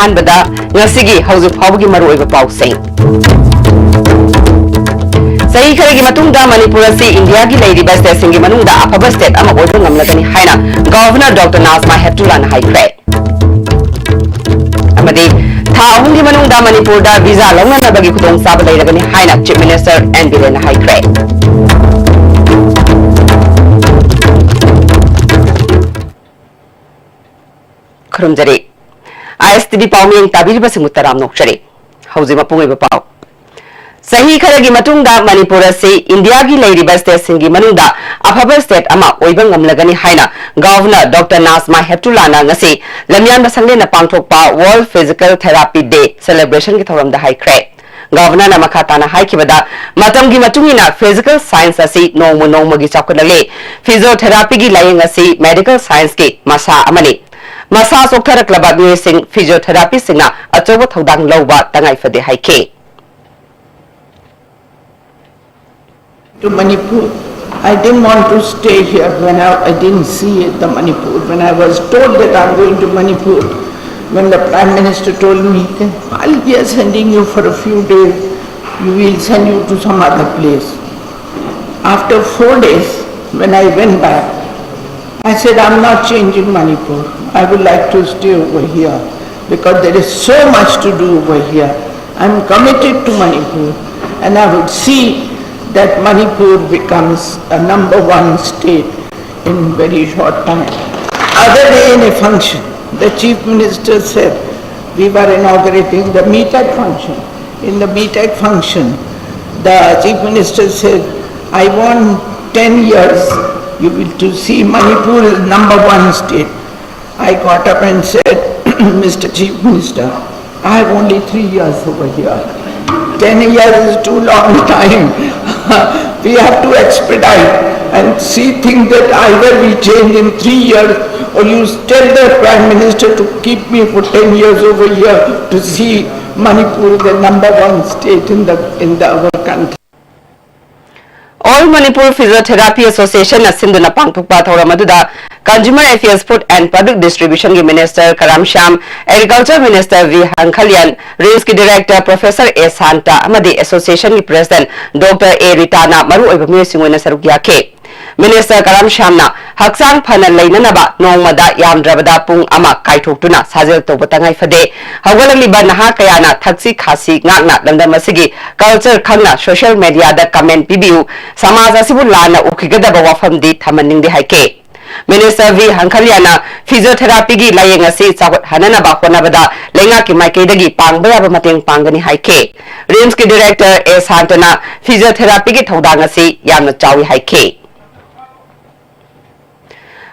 अहानबदा ngasi hauju phawgi maru oiba pausing sahi khare gi matungda manipur asi india gi leiriba state singi manungda afaba state ama oiba ngamlagani haina governor dr nazma heptula na haikre amadi tha ahumgi manungda manipur da visa longna na bagi khudong sab leiragani haina chief minister and biren haikre khurumjari ISTV Pauming Tabiriba Simutaram Nokshari. Housing Mapunga Pau. Sahi Karagi Matunda, Manipura say, India gi Lady Best Singi Manunda, Upper State Ama, Oibangam Lagani Haina, Governor Dr. Nazma Heptulana Nasi, Lamyan Basanglina Pangtokpa World Physical Therapy Day celebration Gitoram the High Cray. Governor Namakatana Haikibada, Matamgi Matungina, Physical Science Asi, no Monomagi Chakulale, Physiotherapy gi lying asi, Medical Science ki, Masa Amani. Masa Sokara Club Sing Physiotherapy Singa, a Toba Todang Loba, Tangai for the Haike. To Manipur, I didn't want to stay here when I didn't see it, the Manipur. When I was told that I'm going to Manipur, when the Prime Minister told me, I'll be sending you for a few days, we will send you to some other place. After 4 days, when I went back, I said, I'm not changing Manipur. I would like to stay over here because there is so much to do over here. I'm committed to Manipur and I would see that Manipur becomes a #1 state in very short time. Other day in a function, the Chief Minister said, we were inaugurating the MTech function. In the MTech function, the Chief Minister said, I want 10 years you will to see Manipur is #1 state. I got up and said, Mr. Chief Minister, I have only 3 years over here. 10 years is too long time. We have to expedite and see things that either we change in 3 years or you tell the Prime Minister to keep me for 10 years over here to see Manipur the #1 state in our country. All Manipur Physiotherapy Association Asinduna Pangtukpa Thoramaduda, Consumer Affairs Food and Public Distribution Minister Karam Sham, Agriculture Minister V. Hankhalian, RIMS Director Professor A. Santa, Amadi Association President Dr. A. Ritana, Maru Ibami Singuna Sarugyake. Minister Karam Shamna, Haksang Pana Lainanaba, Nomada Yam Dravada Pung Ama Kaitutuna, Sazel Tobatangai Fade, Hawalaliba Nahakayana, Taxi Kasi, Nagna, Landamasigi, Culture Kana, Social Media, the comment PBU, Samaza Sibulana, Ukigada Wafam di Tamaning the Haike. Minister V. Hankhaliana, Physiotherapy gi laying a seat of Hananaba Honabada, Lengaki Makedagi, Pangbaya Mating Pangani Haike. RIMS Director A. Santana, Physiotherapy gi Todangasi, Yamna Chawi Haike.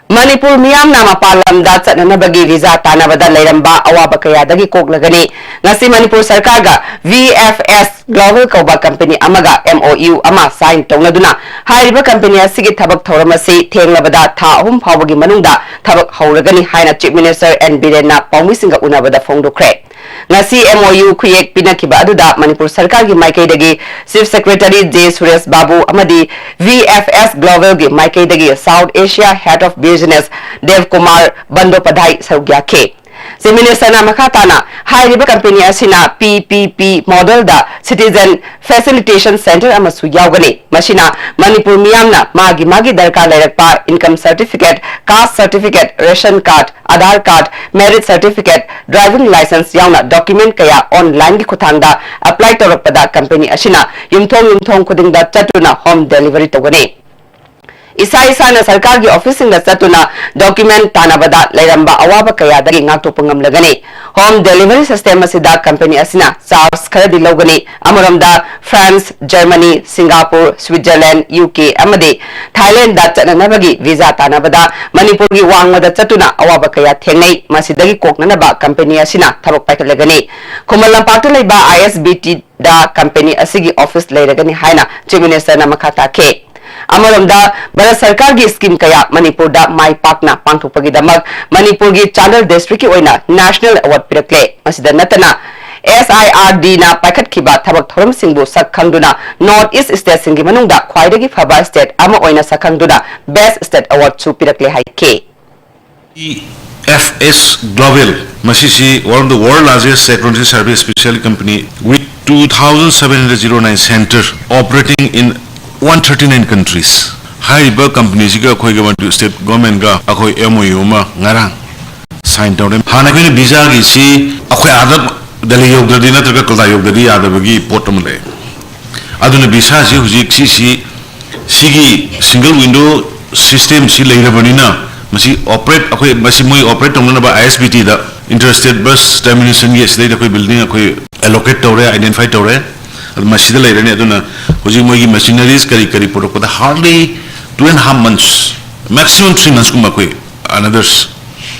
Manipur Miyam Nama Palam that's another visa Tanavada Leramba Awabakaya Dagi Koglagani Nasi Manipur Sarkaga VFS Global Koba Company Amaga MOU Ama signed Tongaduna High River Company Sigi Tabak Toramasi Tenglabada Ta Pawagi Manunda Tabak Hauragani Haina Chief Minister and Birena Paumisinga Unabada Fondo Craig. Nasi MOU Kuyek Pinakiba Aduda Manipur Sarkagi Maikadagi Chief Secretary J. Suresh Babu Amadi VFS Global Gi Maikadagi South Asia Head of Business Dev Kumar Bandopadhai Saugyake. Si Minister Namakatana High River Company Asina PPP model da Citizen Facilitation Center Amasu Yaugani Mashina Manipur Miyamna Magi Darka Lerakpa Income Certificate, Caste Certificate, Ration Card, Aadhaar Card, Merit Certificate, Driving License Yauna Document Kaya online Gi Kuthangda Apply Torakpada Company Asina Yumthong Kudingda Chatuna Home Delivery Togani. Isa na sarkar gi office na satuna document tanabada leramba awaba kaya dagi ngaktopungam lagani home delivery system asida company asina charge kharadi logani amuramda France, Germany, Singapore, Switzerland, UK amadi Thailand da chananabagi visa tanabada Manipur gi wangmada chatuna awaba kaya thengnai masidagi koknanaba company asina thabak paikalagani Kumalampak laiba ISBT da company asigi office leiragani haina Chief Minister na makata ke Amaramda Bharat Sarkar gi scheme kaya Manipur da mai pakna pangthokpagi damak Manipur gi Chandar district ki oina national award pirakle masida natana SIRD na paikhat khiba thabak thoram singbu sakhangduna North East State singi manungda khwaidagi phaba state ama oina sakhangduna Best State Award chu pirakle haike FS Global, Masisi, one of the world largest security service specialty company with 2,709 centers operating in 139 countries. Haiba companies ga khoi government state government ga akhoi MOU ma ngarang sign down. Hana koi visa gi si akhoi adab dali yog dadi na traga kalda yog dadi adab gi potom le. Aduna visa si hujik si single window system si leira banina. Masi operate akhoi masi moi operate tongna ba ISBT da interstate bus termination gi state akhoi building akhoi allocate tore identify tore masi da leira ne aduna hoji moi gi machineries kari product da hardly 2.5 months maximum 3 months kuma akhoi another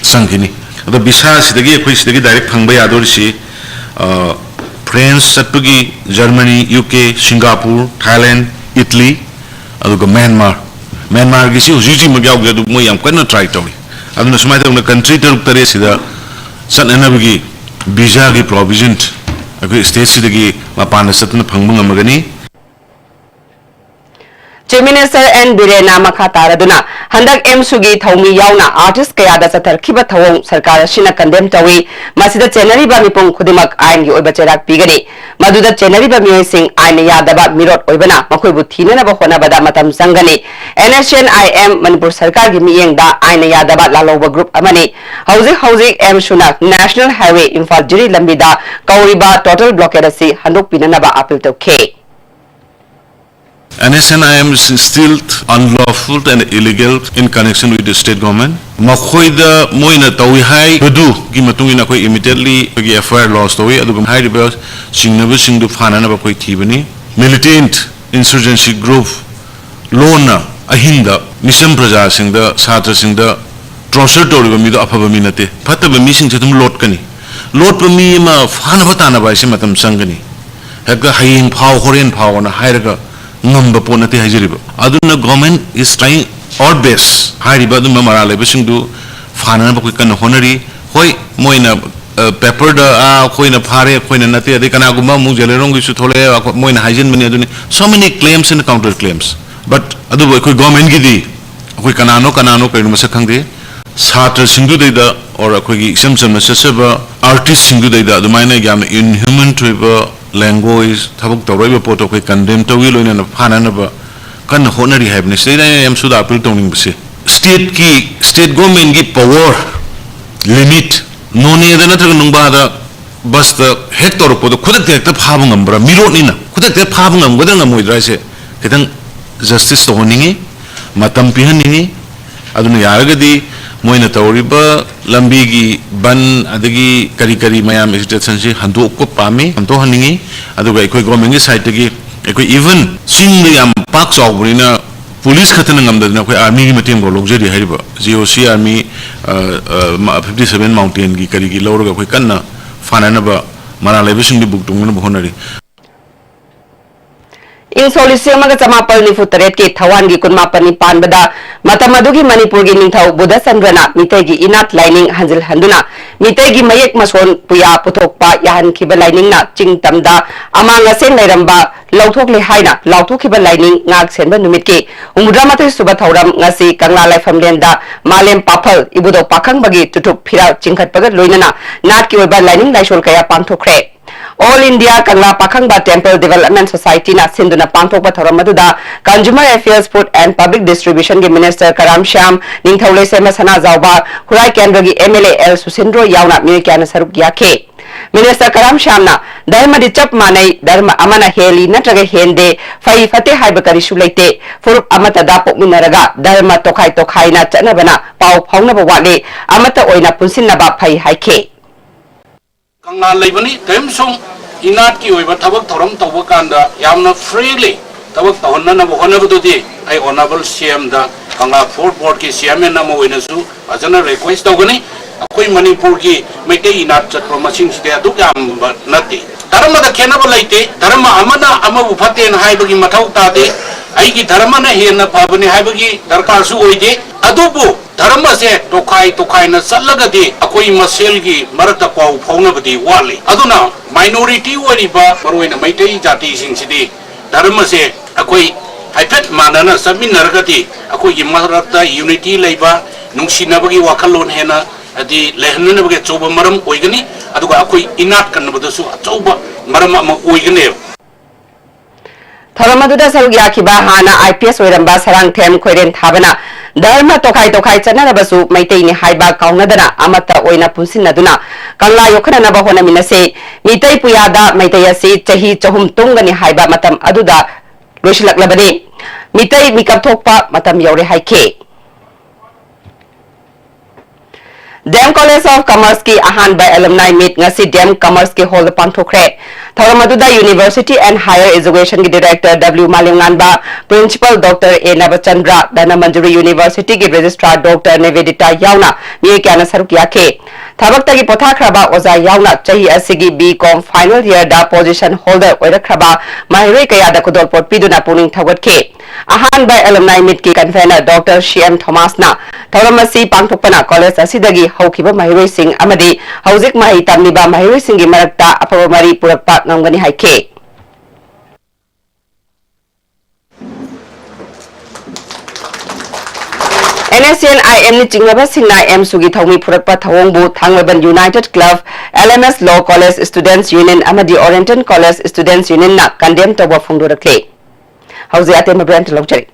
sangini ado visa sidagi akhoi sidagi direct phangba yador si France satpagi Germany UK Singapore Thailand Italy aduga Myanmar gi si huji ma gaw gadu mo yam kana try tawi aduna sumai ta country taruk tare sida san enabgi visa gi provision akhoi state sidagi mapana satna phangbu ngamagani Chief Minister N. Birena Makataraduna, Handak M. Sugi Thaumi Yauna, artist Kayada Satar Kiba Thawong, Sarkar Shina condemn Tawi, Masida Chenari Bamipung Kudimak Ain Obacherak Pigani, Maduda Chenari Bami Sing Ain Yadaba Mirot Obana, Makubutina Bahona Badamatam Sangani, NSNIM Manipur Sarkar Gimiyang da Ain Yadaba Laloba Group Amani, Housing M. Shunak, National Highway Infal Jiri Lambida, Kauriba Total Blockade Si, Handuk Pinanaba Apil to K. NSNIM is still unlawful and illegal in connection with the state government. Makhoida moina tawi hai bedu gi matungina koi immediately gi FIR lost away adugum hai riba singnabu singdu phanana ba koi thibani militant insurgency group lona ahinda misam praja singda satra singda torture toriba mi do afaba minate phataba mi sing thum lot kani lot pa mi ma phana batana ba isi matam sangani hega haying phau horen phau na hairaga number ponati hajiriba aduna government is trying our best hariba dum marale bisindu fana ba kan honari hoi moina paper da koina phare koina nati ade kana gumba mu jelerong gisu thole moina hygiene mani aduni so many claims and counter claims but adu koi government gi di koi kanano kai masa khangde satra singdu da or koi gi samsam sasaba artist singdu da adumaina gyam inhuman tribe language thabuk tawraiba poto koi condemn tawi loina na phana na ba kan honari haibne sei am suda appeal tawning bse state government gi power limit no ne da na tra nungba da bas the hector poto khudak te phabung ambra miro ni na khudak te phabung am godang amoi dra se kedang justice to honingi matam pihaningi aduna yaragadi moina tawriba lambi gi ban adagi kari mayam extension si handu ko pami hanto haningi aduga ekoi government gi side gi ekoi even sing yam pak chawbrina police khatana ngamda na koi army gi matem go logjeri hariba GOC army 57 mountain gi kari gi lawra koi kanna fanana ba mara lebising di buktung na bonari In Solisio Magamapal ni Futeret ki Tawan gi Kunmapani Panbada, Matamadugi Manipur gi Ningthau Buddha Sandrana, Mitegi Inat Lining Hanzil Handuna, Mitegi Mayek Mason Puya Putokpa Yahan Kiba Lining na Ching Tamda, Amanga Sen Lairamba, Lautok Lihaina, Lautok Kiba Lining, Ngag Senba Numitki, Umudramati Subatauram Ngasi Kangla Lai Famlenda, Malem Papal, Ibudo Pakang Bagi Tutuk Pira Chingkat Pagat Luinana, Natki Weba Lining Laishol Kaya Pantokre. All India Kangla Pakangba Temple Development Society na Sinduna Pangthokpa Thoram aduda Consumer Affairs Food and Public Distribution gi Minister Karam Shyam Ningthaule Sema Sana Zawba Hurai Kendra gi MLA L Susindro Yauna Mirkyana Saruk Yake Minister Karam Shyam na Dharma di chap manai Dharma amana heli natraga hende fai fate haiba karisu leite Furup amata da pokminaraga Dharma tokhai na chanabana pau phaunaba wale amata oina punsinnaba phai haike Kangna lebani temsong inat ki oiba tabak thoram tawba kanda yamna freely tabak tahonna na bohona budodi ai honorable CM da Kangla fourth board ki CM na mo winasu ajana request tawgani akoi Manipur ki mete inat chatro maching site adu yam nati dharma da khena ba laite dharma amana amabu phaten haibagi mathau tade ai ki dharma na hena phabani haibagi darkar su oide adubu dharma se tokai na salagadi akoi masel gi marata pau phauna badi wali aduna minority wariba maroina maitei jati singsidi dharma se akoi haipet manana samin nargati akoi gi marata unity leiba ꯅꯨꯡꯁꯤꯅꯕꯒꯤ ꯋꯥꯈꯜꯂꯣꯟ ꯍꯦꯟꯅ ꯍꯥꯏꯗꯤ ꯂꯩꯍꯟꯅꯕꯒꯤ ꯑꯆꯧꯕ ꯃꯔꯝ ꯑꯣꯏꯒꯅꯤ ꯑꯗꯨꯒ ꯑꯩꯈꯣꯏ ꯏꯅꯥꯠ ꯀꯟꯅꯕꯗꯁꯨ ꯑꯆꯧꯕ ꯃꯔꯝ ꯑꯃ ꯑꯣꯏꯒꯅꯦꯕ ꯊꯧꯔꯝ ꯑꯗꯨꯗ ꯁꯔꯨꯛ ꯌꯥꯈꯤꯕ ꯍꯥꯟꯅ IPS ꯑꯣꯏꯔꯝꯕ ꯁꯔꯥꯡꯊꯦꯝ ꯈꯣꯏꯔꯦꯟ ꯊꯥꯕꯅ ꯙꯔꯃ ꯇꯣꯈꯥꯏ ꯇꯣꯈꯥꯏ ꯆꯠꯅꯔꯕꯁꯨ ꯃꯩꯇꯩꯅꯤ ꯍꯥꯏꯕ ꯀꯥꯎꯅꯗꯅ ꯑꯃꯠꯇ ꯑꯣꯏꯅ ꯄꯨꯟꯁꯤꯟꯅꯗꯨꯅ ꯀꯪꯂꯥ ꯌꯣꯛꯈꯠꯅꯅꯕ ꯍꯣꯠꯅꯃꯤꯟꯅꯁꯤ ꯃꯤꯇꯩ ꯄꯨꯌꯥꯗ ꯃꯩꯇꯩ ꯑꯁꯤ ꯆꯍꯤ 300 ꯇꯨꯡꯒꯅꯤ ꯍꯥꯏꯕ ꯃꯇꯝ ꯑꯗꯨꯗ ꯂꯣꯏꯁꯤꯜꯂꯛꯂꯕꯅꯤ ꯃꯤꯇꯩ ꯃꯤꯀꯞ ꯊꯣꯛꯄ ꯃꯇꯝ ꯌꯧꯔꯦ ꯍꯥꯏꯈꯤ ꯗꯦꯝ ꯀꯣꯂꯦꯖ ꯑꯣꯐ ꯀꯃꯔꯁ की अहानबा एलुमनाई मीट ngasi डेम कमर्स की हॉल पांथोखरे थौरम अदुदा यूनिवर्सिटी एंड हायर एजुकेशन की डायरेक्टर W मालिंगानबा principal doctor A Navachandra Dhanamanjuri university की रजिस्ट्रार डॉक्टर निवेदिता यावना मी क्याना सरुक याखे थबक्तगी पोथाखरबा ओजा यावना चही असिगी B.Com फाइनल ईयर दा पोजीशन होल्डर ओइरखरबा माहिरोई कयादा कुदोलपोट पिदुना पुनिंग थगतखे अहानबा एलुमनाई मीट की कन्वेनर डॉक्टर CM थॉमसना थौरम असि पांथोकपना कॉलेज असिदगी हौखिबा माहिरोई सिंह अमदी हौजिक माहि तमलिबा माहिरोई सिंहगी मरक्ता अफबा मरी पुरक्पा ngangani haike NSN IM ni chinglaba singna M sugi thongmi phurakpa thawongbu thanglaban United Club LMS Law College Students Union amadi Oriental College Students Union na condemn tawba phungdorakle hauzi atem brand lokchari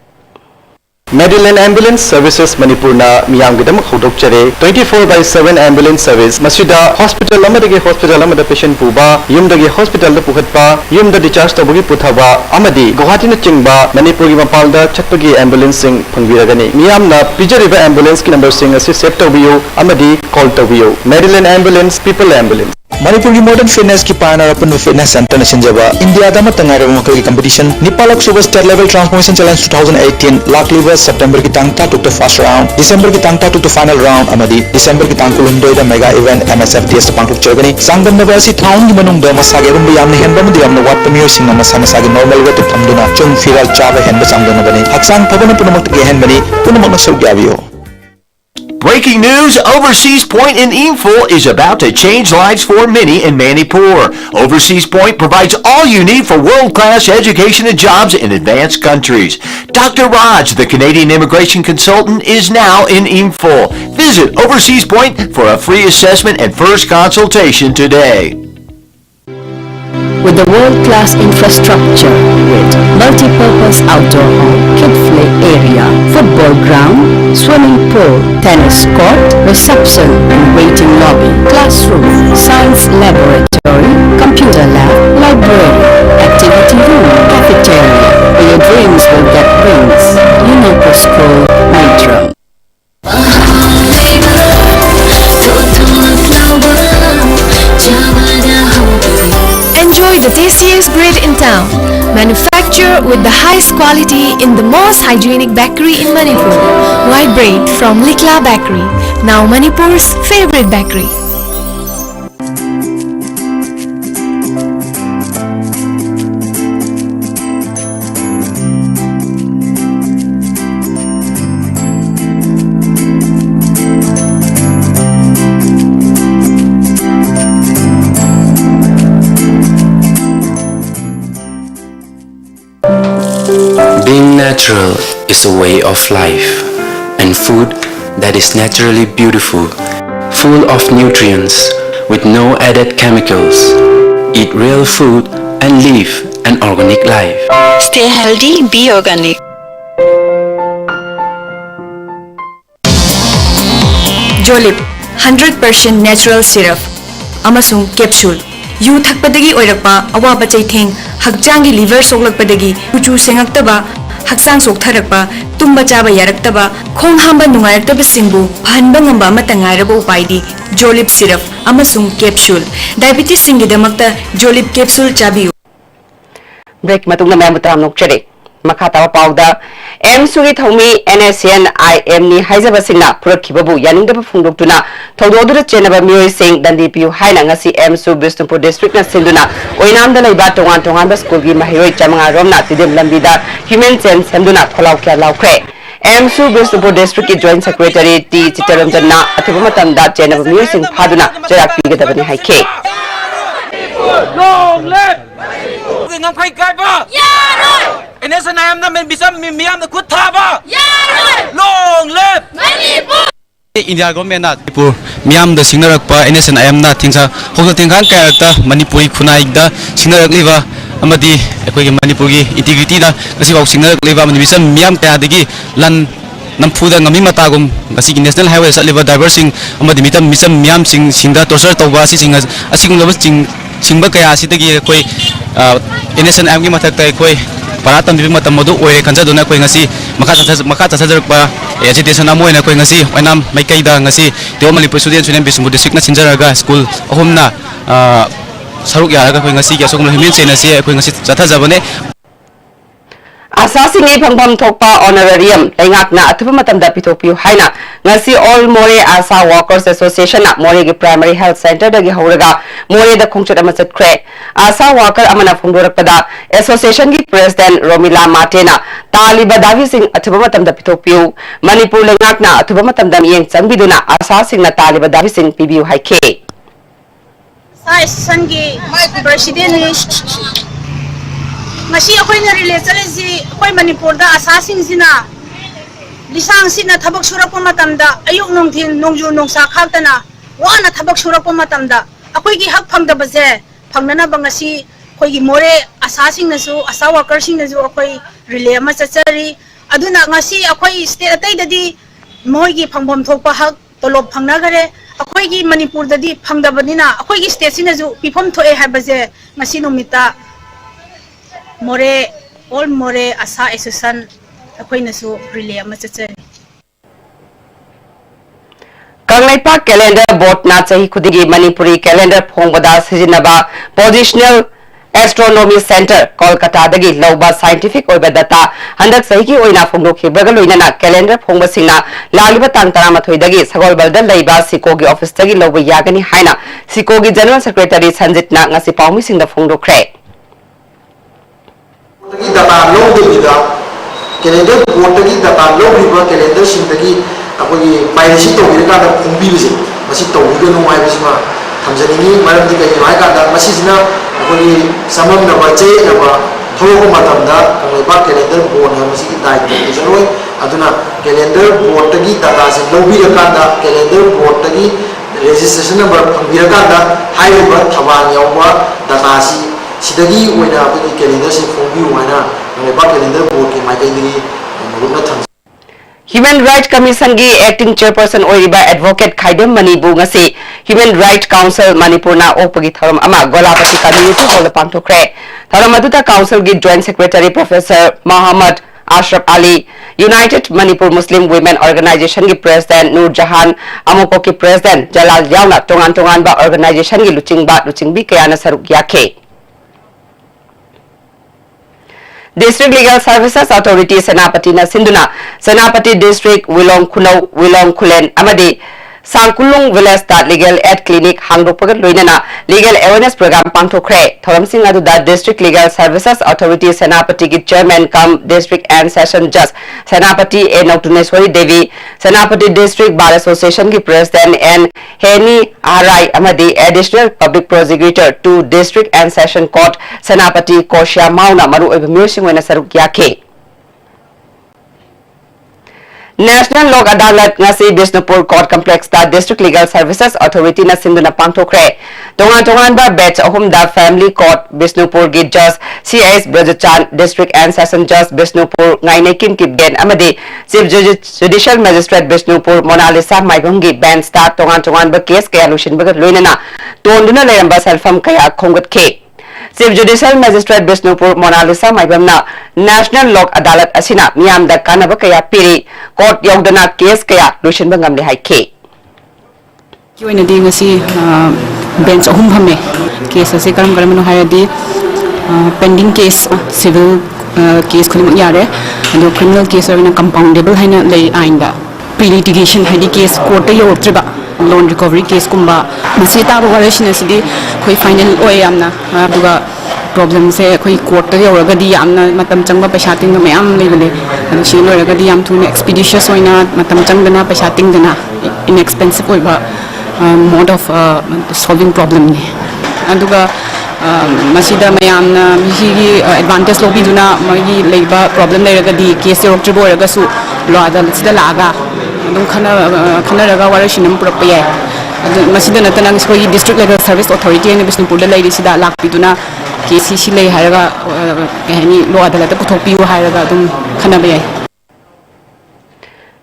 Medicine Ambulance Services Manipur na miyam gidam khodok chare 24/7 ambulance service masida hospital amadagi hospital amada patient puba yumdagi hospital da pukhatpa yumda discharge tabagi puthaba amadi Guwahati na chingba Manipur gi mapalda chatpagi ambulance sing phungbiragani miyam na pijariba ambulance ki number sing asi save tabiyo amadi call tabiyo Medicine Ambulance People Ambulance Manipur की modern fitness की pioneer Apan fitness centre ने सिंजबा India दा मतंग आइरब मखल की competition निपालक super state level transformation challenge 2018 लाख लिवर सितंबर की तांग ता टू फर्स्ट राउंड दिसंबर की तांग ता टू फाइनल राउंड अमदी दिसंबर की तांग कुलुंदोय दा मेगा इवेंट MSFDS पांगथोक चगनी सांगम नबा असि थाउन की मनुंग दा मसागे रुम यामने हेनबा मदि यामने वाट पमियो सिंग मसा मसागे नॉर्मल वेट थमदुना चुंग फिरल चाबा हेनबा सांगदना बने हक्सांग फबन पुनमक के हेनबनी पुनमक नसौ ग्यावियो Breaking news, Overseas Point in Imphal is about to change lives for many in Manipur. Overseas Point provides all you need for world-class education and jobs in advanced countries. Dr. Raj, the Canadian immigration consultant, is now in Imphal. Visit Overseas Point for a free assessment and first consultation today. With the world-class infrastructure with multi-purpose outdoor hall, kid play area, football ground, swimming pool, tennis court, reception and waiting lobby, classroom, science laboratory, computer lab, library, activity room, cafeteria, where your dreams will get wings. UNESCO School, Nitram. Enjoy the tastiest bread in town. Manufactured with the highest quality in the most hygienic bakery in Manipur. White bread from Likla Bakery, now Manipur's favorite bakery. Being natural is a way of life, and food that is naturally beautiful, full of nutrients, with no added chemicals. Eat real food and live an organic life. Stay healthy, be organic. Jolip 100% natural syrup amasung capsule yu thakpadagi oirakpa awaba chaitheng hakjangi liver soklakpadagi kuchu sengaktaba haksang soktharakpa tumba chaba yaraktaba khong hamba nungairataba singbu phanba ngamba amata ngairaba upaidi Jolip syrup amasung capsule diabetes singidamakta Jolip capsule chabiyu break matungna mamutam nokchare makata pauda M sugi thomi NSN IM ni haijaba singna purakhibabu yaningdaba phungdoktuna thoudodura chenaba mioi sing dandipiu haina ngasi M su Bishnupur district na sinduna oinamda leiba tongan tongan ba school gi mahiroi chamanga romna tidem lambida human sense semduna kholaw kya lawkhre M su Bishnupur district ki joint secretary T Chitaranjanna athiba matamda chenaba mioi sing phaduna jayak pigadabani haike long live ngam khai kai ba yaroi NSN IM na men bisam miyam na khut tha ba yaroi long live Manipur India government na Manipur miam da singnarak pa NSNIM na thingsa hokta thingkhan karakta Manipuri khunai da singnarak liba amadi ekoi ge Manipur gi integrity da ngasi bau singnarak liba misam miam ta dagi lan namfuda ngami matagum ngasi national highway satliba driver sing amadi misam miam singda torture tawba si singa asigum laba singba kaya asidagi ekoi NSNIM gi mathak ta ekoi Paratam di matam modu oye kansa dona koi ngasi maka tasajar pa agitation amoy na koi ngasi oinam mai kaida ngasi Teo Manipur student sunen Bismu district na sinjaraga school ahom na saruk yaraga koi ngasi kyasok na himin sena si koi ngasi jatha jabane Asasi ngai phangbam thokpa honorarium laingak na athuba matamda pithopiu haina ngasi All More Asa Workers Association na More gi Primary Health Center dagi horaga More da khongchat ama chatkre Asa worker amana phongdorakpada association gi president Romila Matena taliba davi sing athuba matamda pithopiu Manipur laingak na athuba matamda miyeng changbiduna asa sing na taliba davi sing pibiu haike Sai sangi president Masi ako'y na-relate si ako'y Manipur da asasing sina lisang sina tabak surak po matamda ayok nung tin nung yun nung sakag na wana tabak surak po matamda ako'y gihag pangda baze pangnana ba nga si ako'y gimore asasing na su asa workersing na su ako'y relay masasari aduna nga si ako'y state atay dadi mo'y gi pangbom thokpa hag tolob pangnagare ako'y gi Manipur dadi pangda ba nina ako'y gi state sina su pipom thoe hai baze nga si numita More All More Asa Association ako'y nasu relay ama chacha Kanglaipa calendar board na chahi khudigi Manipuri calendar phongbada sijinaba positional astronomy center Kolkata dagi lauba scientific oiba data handak sahi ki oina phongdokhibraga loinana calendar phongba singna laliba tang 13 dagi sagolbalda leiba sikogi office dagi lauba yagani haina sikogi general secretary Sanjit na ngasi paumi singda phongdokre data low the calendar board the data low river calendar sindagi apoi piracy to gira da khumbi bisi masi to gira no mai bisi ma thamjani maram di kai mai ka da masi sina apoi samam na bache na ba thogo matam da kai ba calendar board na masi dai to jaroi aduna calendar board gi data se low bi ka da calendar board gi registration number khumbi ka da high river thawan yawa data si sidagi oina apni calendar se phongbi oina ba calendar board ke mai kai digi muruna tham Human Rights Commission gi acting chairperson oiriba advocate Khaidem Manibu ngasi Human Rights Council Manipur na opagi tharam ama golapati community hall pangthokre tharam aduta council gi joint secretary Professor Muhammad Ashraf Ali United Manipur Muslim Women Organization gi president Nur Jahan Amoko ki president Jalal Yauna tongan ba organization gi luchingbi kayana saruk yakhe District Legal Services Authority Senapati na Sinduna Senapati District Wilong Khunau Wilong Khulen amadi Sangkulung Village State Legal Aid Clinic hangdokpaga loinana legal awareness program pangthokre thoram sing adu da District Legal Services Authority Senapati gi chairman cum District and Session Judge Senapati A Nautuneswari Devi Senapati District Bar Association gi president and Heni Arai amadi additional public prosecutor to District and Session Court Senapati Koshia Mauna maru oiba musing wena saruk yakhe National Lok Adalat ngasi Bisnupur Court Complex da District Legal Services Authority na sinduna pangthokre tongan ba batch ahum da Family Court Bisnupur gi Judge CS Brajachan District and Session Judge Bisnupur ngainekin kibden amadi Chief Judicial Magistrate Bisnupur Monalisa Maibungi bench da tongan ba case kaya lushin ba loinana tonduna leramba selfam kaya khongat ke Chief Judicial Magistrate Bisnupur Monalisa Maibamna National Lok Adalat asina miyam da kanaba kaya piri court yogdana case kaya lushin ba ngamle haike Kiwena di ngasi bench ahum hame case ase karam no hayadi pending case civil case khulima yare ado criminal case na compoundable haina lei ainda pre litigation hadi case court yotriba loan recovery case kumba masi ta waration asidi khoi final oi amna aduga problem se khoi court yoraga di amna matam changba paisa ting me am lebele adu si loraga di am thuna expeditious oina matam changdana paisa ting dana inexpensive oiba mode of solving problem ni aduga masida mayamna migi advantage lobiduna magi leiba problem leraga di case yortribo raga su law adalts da laga ꯑꯗꯨꯝ ꯈꯟꯅꯔꯒ ꯋꯥꯔꯣꯏꯁꯤꯟ ꯑꯃ ꯄꯨꯔꯛꯄ ꯌꯥꯏ ꯑꯗꯨ ꯃꯁꯤꯗ ꯅꯠꯇꯅ ꯑꯩꯈꯣꯏꯒꯤ district level service authority ꯍꯥꯏꯅ ꯕꯤꯁꯅꯨꯄꯨꯔꯗ ꯂꯩꯔꯤꯁꯤꯗ ꯂꯥꯛꯄꯤꯗꯨꯅ ꯀꯦꯁ ꯁꯤ ꯂꯩ ꯍꯥꯏꯔꯒ ꯀꯩ ꯍꯥꯏꯅꯤ ꯂꯣ ꯑꯗꯥꯂꯠꯇ ꯄꯨꯊꯣꯛꯄꯤꯌꯨ ꯍꯥꯏꯔꯒ ꯑꯗꯨꯝ ꯈꯟꯅꯕ ꯌꯥꯏ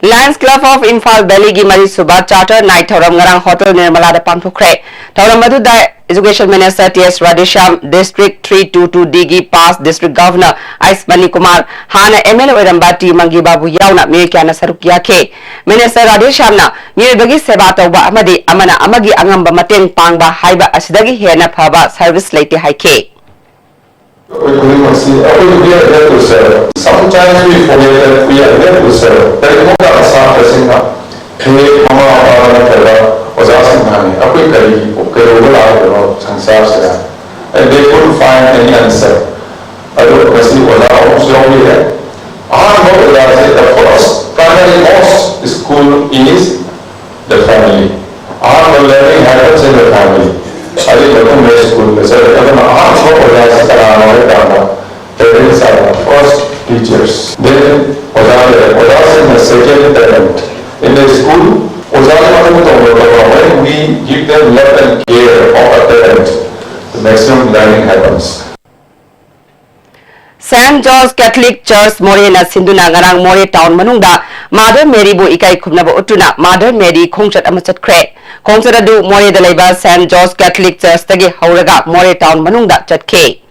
Lions Club of Imphal Valley gi mari suba charter night thoram ngarang hotel Nirmala da pangthokre thoram adu da Education Minister T.S. Radhesham District 322D gi past District Governor Ais Mani Kumar hana MLA oiramba T Mangi Babu yauna me kyana saruk yakhe Minister Radhesham na miribagi seba tawba amadi amana amagi angamba mateng pangba haiba asidagi hena phaba service leite haike Sometimes we forget that we are there to serve. There is no saying that, hey, Mama, was asking me, and they couldn't find any answer. I don't know what I was only there. The first primary most school is the family. Our learning happens in the family. I didn't go to school. So parents are the first teachers. Then was in the second parent. In the school, when we give them love and care of a parent, the maximum learning happens. St. George Catholic Church Morena Sinduna ngarang More Town manungda Mother Mary bu ikai khumnaba utuna Mother Mary khongchat amachat khre khongchat adu More da leiba St. George Catholic Church tagi hauraga More Town manungda chatke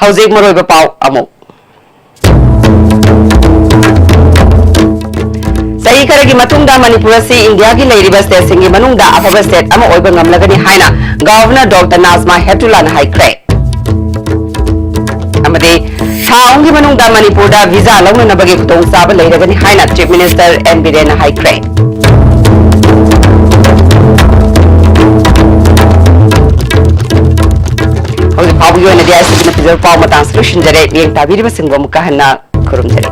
Hauzik Maroiba Pau Amu Sahi karagi matungda Manipur si India gi leiriba state singi manungda afaba state ama oiba ngamlagani haina Governor Dr. Nazma Heptullah na haikre amade thaung gi manungda Manipur da visa lawna nabagi khutong saba leiragani haina Chief Minister N Biren na haikre Hauzik Pau gi na dia signa pizar pau matang solution jare yeng tabiri basingwa mukahanna kurum jare